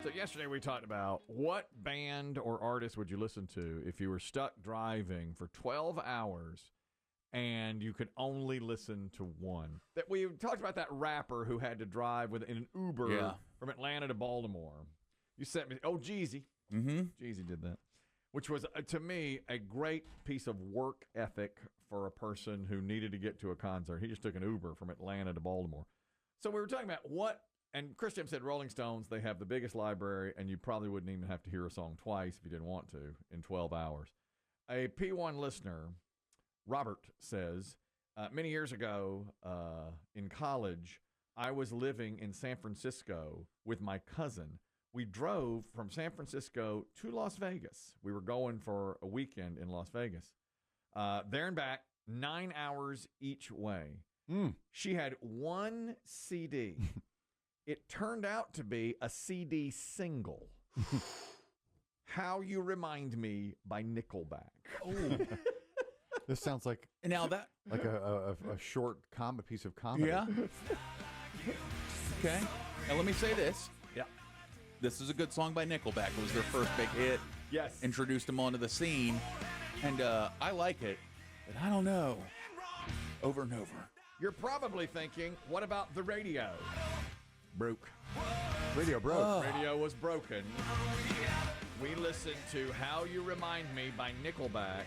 So yesterday we talked about what band or artist would you listen to if you were stuck driving for 12 hours and you could only listen to one. That we talked about that rapper who had to drive in an Uber from Atlanta to Baltimore. You sent me, Jeezy. Mm-hmm. Jeezy did that, which was, to me, a great piece of work ethic for a person who needed to get to a concert. He just took an Uber from Atlanta to Baltimore. So we were talking about what. And Chris Demm said Rolling Stones, they have the biggest library, and you probably wouldn't even have to hear a song twice if you didn't want to in 12 hours. A P1 listener, Robert, says, many years ago in college, I was living in San Francisco with my cousin. We drove from San Francisco to Las Vegas. We were going for a weekend in Las Vegas. There and back, 9 hours each way. She had one CD. It turned out to be a CD single. How You Remind Me by Nickelback. Oh. This sounds like a short piece of comedy. Yeah. Okay. Now let me say this. Yeah. This is a good song by Nickelback. It was their first big hit. Yes. Introduced them onto the scene. And I like it, but I don't know. Over and over. You're probably thinking, what about the radio? Broke. Radio broke. Radio was broken. We listened to How You Remind Me by Nickelback.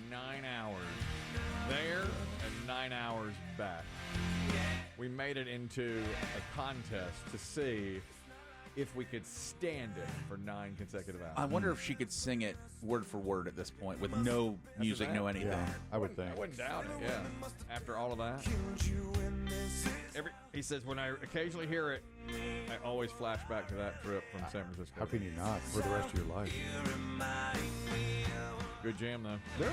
9 hours there and 9 hours back. We made it into a contest to see if we could stand it for 9 consecutive hours. I wonder if she could sing it word for word at this point with no music, no anything. Yeah, I would think. I wouldn't doubt it, yeah. After all of that. He says, when I occasionally hear it, I always flash back to that trip from San Francisco. How can you not for the rest of your life? Good jam, though.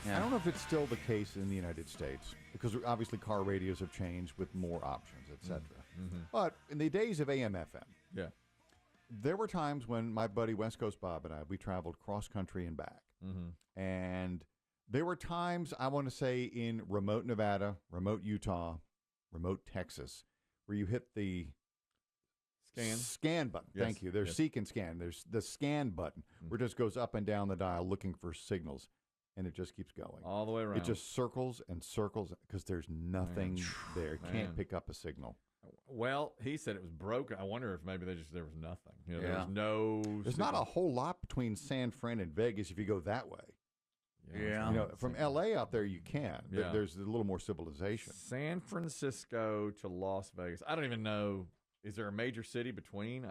I don't know if it's still the case in the United States, because obviously car radios have changed with more options, etc. Mm-hmm. But in the days of AM/FM, yeah, there were times when my buddy West Coast Bob and we traveled cross country and back. Mm-hmm. And there were times, I want to say, in remote Nevada, remote Utah, remote Texas, where you hit the scan button. Yes. Thank you. There's seek and scan. There's the scan button, where it just goes up and down the dial looking for signals. And it just keeps going. All the way around. It just circles and circles because there's nothing there. Can't pick up a signal. Well, he said it was broken. I wonder if maybe there was nothing. There was no... There's not a whole lot between San Fran and Vegas if you go that way. Yeah. From L.A. out there, you can. Yeah. There's a little more civilization. San Francisco to Las Vegas. I don't even know. Is there a major city between?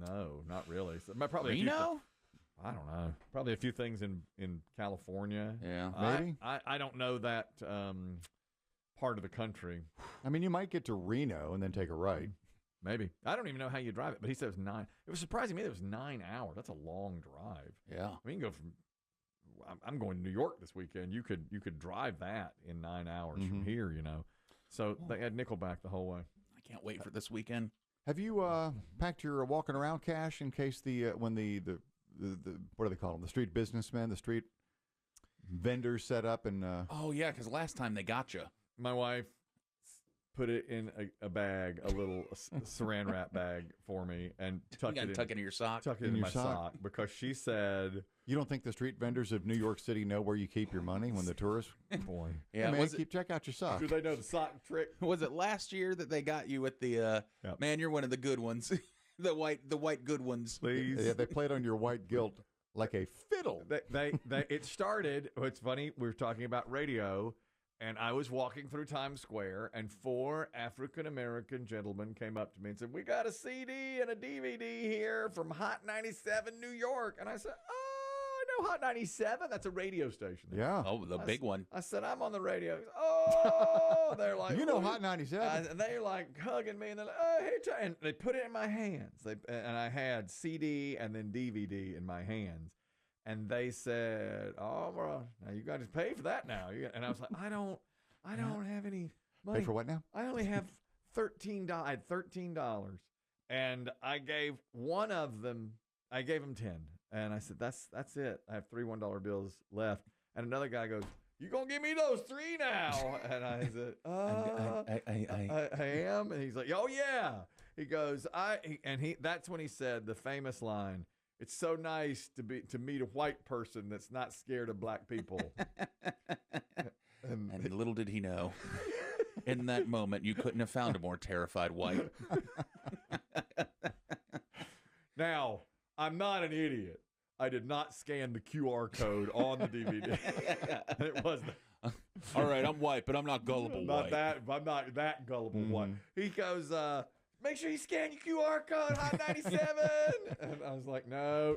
No, not really. So, probably Reno? I don't know. Probably a few things in California. Yeah. Maybe. I don't know that part of the country. I mean, you might get to Reno and then take a right. Maybe. I don't even know how you drive it, but he said it was 9. It was surprising me that it was 9 hours. That's a long drive. Yeah. I mean, you can go from... I'm going to New York this weekend. You could drive that in 9 hours from here, So they had Nickelback the whole way. I can't wait for this weekend. Have you packed your walking around cash in case when the what do they call them? The street businessmen, the street vendors set up and... Oh, yeah, because last time they got you. My wife put it in a bag, a little saran wrap bag for me, and tuck it into your sock. Tuck it in my sock because she said... You don't think the street vendors of New York City know where you keep your money when the tourists... Boy. Yeah, hey, man, check out your sock. Do they know the sock trick? Was it last year that they got you with the... Man, you're one of the good ones. The white good ones. Please. Yeah, they played on your white guilt like a fiddle. It started... It's funny, we were talking about radio... And I was walking through Times Square, and 4 African-American gentlemen came up to me and said, "We got a CD and a DVD here from Hot 97 New York." And I said, "Oh, I know Hot 97. That's a radio station." Yeah. Oh, the big one. I said, "I'm on the radio." Oh, they're like, you know Hot 97. And they're like hugging me, and they're like, "Oh, here," and they put it in my hands. And I had CD and then DVD in my hands. And they said, "Oh, well, now you got to pay for that now." And I was like, I don't have any money. Pay for what now? I only have $13. I had $13, and I gave one of them. I gave him 10, and I said, "That's it. I have 3 $1 bills left." And another guy goes, "You gonna give me those 3 now?" And I said, I am." And he's like, "Oh yeah." He goes, that's when he said the famous line, "It's so nice to meet a white person that's not scared of black people." And little did he know, in that moment, you couldn't have found a more terrified white. Now, I'm not an idiot. I did not scan the QR code on the DVD. It was all right, I'm white, but I'm not gullible white. I'm not that gullible white. He goes, make sure you scan your QR code, Hot 97. And I was like, no.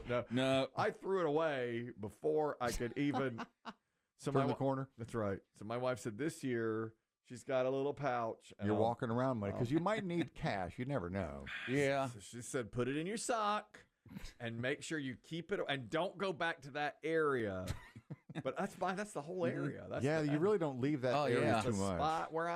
I threw it away before I could even turn the corner. That's right. So my wife said this year she's got a little pouch. You're walking around money because you might need cash. You never know. Yeah. So she said, put it in your sock and make sure you keep it and don't go back to that area. But that's fine. That's the whole area. You really don't leave that area too much. Spot where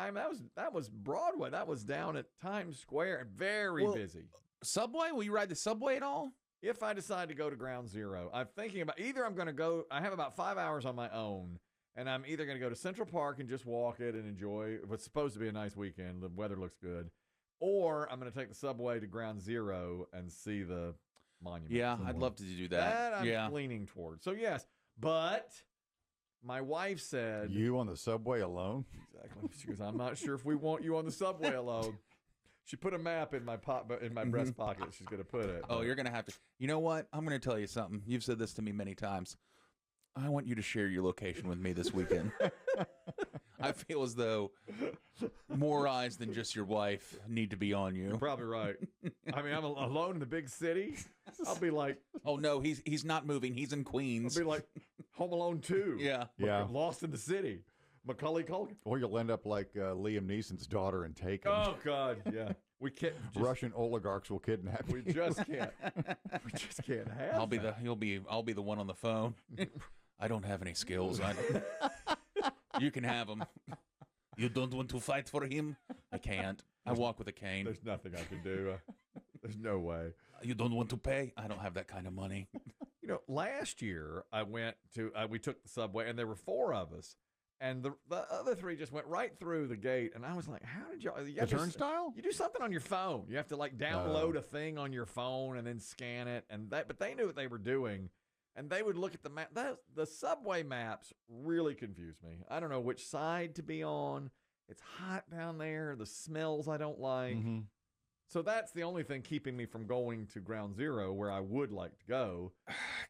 that was Broadway. That was down at Times Square and very busy. Subway? Will you ride the subway at all? If I decide to go to Ground Zero, I'm thinking about either I'm going to go. I have about 5 hours on my own, and I'm either going to go to Central Park and just walk it and enjoy what's supposed to be a nice weekend. The weather looks good, or I'm going to take the subway to Ground Zero and see the monument. Yeah, I'd love to do that. I'm leaning towards. So yes. But my wife said... You on the subway alone? Exactly. She goes, I'm not sure if we want you on the subway alone. She put a map in my breast pocket. She's going to put it. Oh, you're going to have to... You know what? I'm going to tell you something. You've said this to me many times. I want you to share your location with me this weekend. I feel as though more eyes than just your wife need to be on you. You're probably right. I mean, I'm alone in the big city. I'll be like... Oh, no, he's not moving. He's in Queens. I'll be like Home Alone 2. Yeah. Lost in the City. Macaulay Culkin. Or you'll end up like Liam Neeson's daughter in Taken. Oh, God, yeah. We can't... Russian oligarchs will kidnap you. We just can't. We just can't have I'll be the one on the phone. I don't have any skills. You can have them. You don't want to fight for him? I can't. I walk with a cane. There's nothing I can do. There's no way. You don't want to pay? I don't have that kind of money. You know, last year I went to, we took the subway and there were 4 of us. And the other 3 just went right through the gate. And I was like, how did y'all? The turnstile? You do something on your phone. You have to like download a thing on your phone and then scan it. But they knew what they were doing. And they would look at the map. The subway maps really confuse me. I don't know which side to be on. It's hot down there. The smells I don't like. Mm-hmm. So that's the only thing keeping me from going to Ground Zero where I would like to go.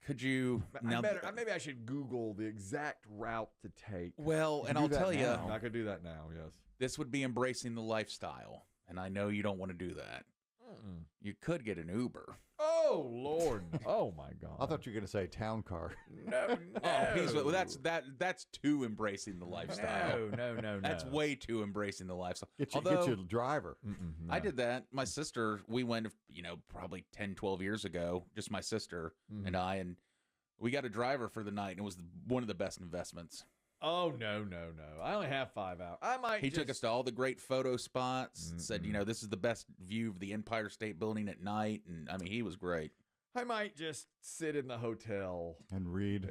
Could you... Maybe I should Google the exact route to take. Well, and I'll tell you... I could do that now, yes. This would be embracing the lifestyle. And I know you don't want to do that. Mm-mm. You could get an Uber. Oh, Lord. Oh, my God. I thought you were going to say town car. No. Oh, that's too embracing the lifestyle. No. That's way too embracing the lifestyle. Get you a driver. No. I did that. My sister, we went, probably 10, 12 years ago, just my sister and I, and we got a driver for the night, and it was one of the best investments. Oh, no. I only have 5 hours. He took us to all the great photo spots, said, this is the best view of the Empire State Building at night. And I mean, he was great. I might just sit in the hotel and read.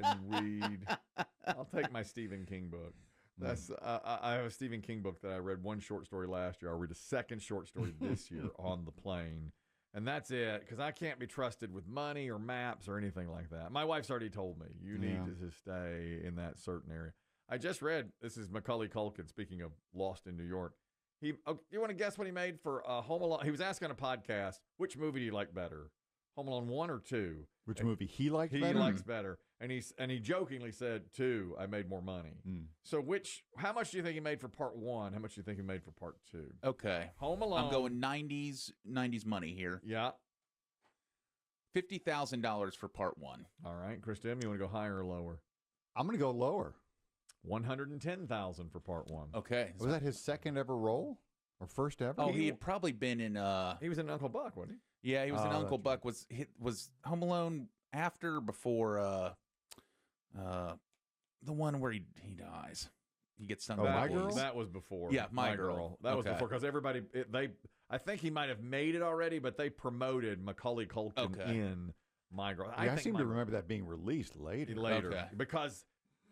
I'll take my Stephen King book. I have a Stephen King book that I read one short story last year. I'll read a second short story this year on the plane. And that's it, because I can't be trusted with money or maps or anything like that. My wife's already told me, you need to stay in that certain area. I just read, this is Macaulay Culkin, speaking of Lost in New York. You want to guess what he made for Home Alone? He was asked on a podcast, which movie do you like better, Home Alone 1 or 2? Which movie he likes better? He likes better. And he jokingly said 2, I made more money. So how much do you think he made for part 1? How much do you think he made for part 2? Okay. Home Alone. I'm going 90s money here. Yeah. $50,000 for part 1. All right. Chris Demm, you want to go higher or lower? I'm going to go lower. $110,000 for part 1. Okay. Was that his second ever role or first ever? Oh, he had probably been in he was in Uncle Buck, wasn't he? Yeah, he was in Uncle Buck. Right. Was Home Alone after or before the one where he dies? He gets stung by My Girl? That was before. Yeah, My Girl. That was before, because everybody I think he might have made it already, but they promoted Macaulay Culkin in My Girl. I seem to remember that being released later. Because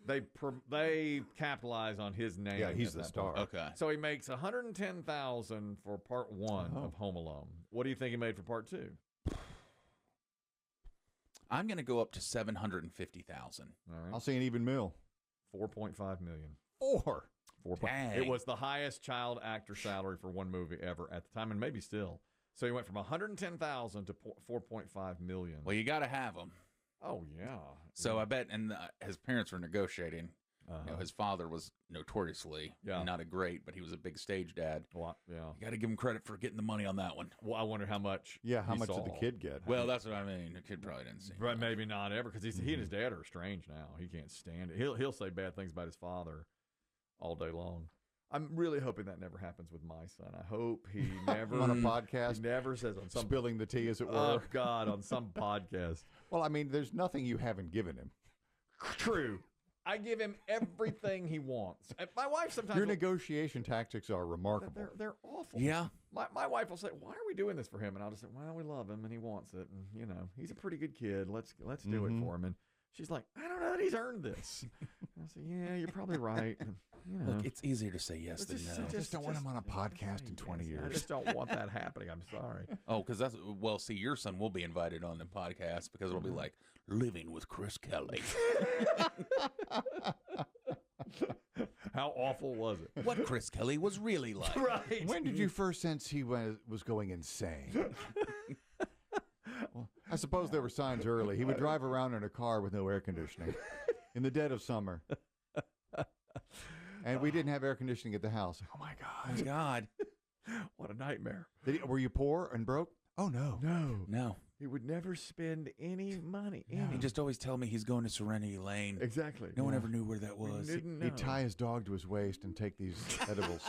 they capitalize on his name. Yeah, he's at the that star. point. Okay. So he makes $110,000 for part one of Home Alone. What do you think he made for part two? I'm going to go up to 750,000. All right, I'll say an even mill. $4.5 million. 4. Dang. It was the highest child actor salary for one movie ever at the time, and maybe still. So he went from $110,000 to $4.5 million. Well, you got to have him. Oh yeah. So I bet, and his parents were negotiating. Uh-huh. You know, his father was notoriously not a great, but he was a big stage dad. Well, yeah. You got to give him credit for getting the money on that one. Well, I wonder how much. Yeah, how he much saw. did the kid get? Well, that's what I mean. The kid probably didn't see. Right, maybe not ever, because he and his dad are estranged now. He can't stand it. He'll say bad things about his father all day long. I'm really hoping that never happens with my son. I hope he never On a podcast? He never says on some Spilling the tea, as it were. Oh God, on some podcast. Well, I mean, there's nothing you haven't given him. True. I give him everything he wants. And my wife sometimes Your negotiation tactics are remarkable. they're awful. Yeah. My wife will say, "Why are we doing this for him?" And I'll just say, "Well, we love him and he wants it, and you know, he's a pretty good kid. Let's do it for him." And she's like, "I don't know that he's earned this." And I say, "Yeah, you're probably right." And, you know, Look, it's easier to say yes than no. I just don't want him on a podcast in 20 I years. just don't want that happening. I'm sorry. Oh, because that's, well, see, your son will be invited on the podcast because it'll be like living with Chris Kelly. How awful was it? What Chris Kelly was really like. Right. When did you first sense he was going insane? Well, I suppose there were signs early. He would drive around in a car with no air conditioning in the dead of summer. And we didn't have air conditioning at the house. Oh, my Oh, God. God. What a nightmare. Were you poor and broke? Oh, no. No. He would never spend any money. He just always tell me he's going to Serenity Lane. Exactly. No one ever knew where that was. Didn't know. He'd tie his dog to his waist and take these edibles.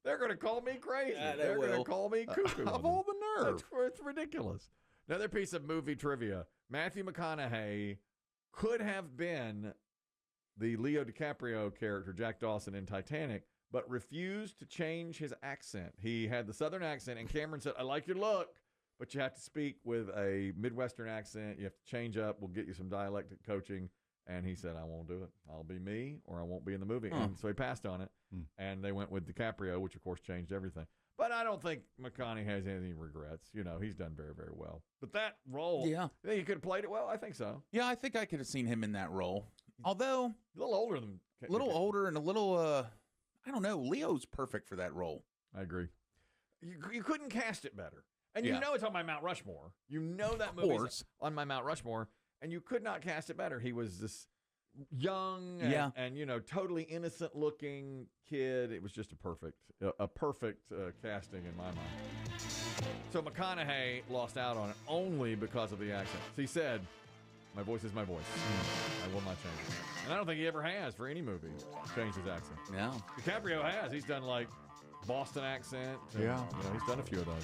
They're going to call me crazy. Yeah, they They're going to will. call me cuckoo. Of all the nerve. It's ridiculous. Another piece of movie trivia. Matthew McConaughey could have been the Leo DiCaprio character, Jack Dawson, in Titanic, but refused to change his accent. He had the Southern accent, and Cameron said, "I like your look, but you have to speak with a Midwestern accent. You have to change up. We'll get you some dialectic coaching." And he said, "I won't do it. I'll be me, or I won't be in the movie." And so he passed on it, and they went with DiCaprio, which, of course, changed everything. But I don't think McConaughey has any regrets. You know, he's done very, very well. But that role, Yeah. you think he could have played it well? I think so. Yeah, I think I could have seen him in that role. Although, A little older than a little older and a little, I don't know, Leo's perfect for that role. I agree. You couldn't cast it better. And you Yeah. know it's on my Mount Rushmore. You know that Of movie's course. on my Mount Rushmore, and you could not cast it better. He was this young and you know, totally innocent looking kid. It was just a perfect casting in my mind. So McConaughey lost out on it only because of the accent. So he said, "My voice is my voice. I will not change it." And I don't think he ever has for any movie changed his accent. No. DiCaprio has. He's done like Boston accent. And, Yeah. You know, he's done a few of those.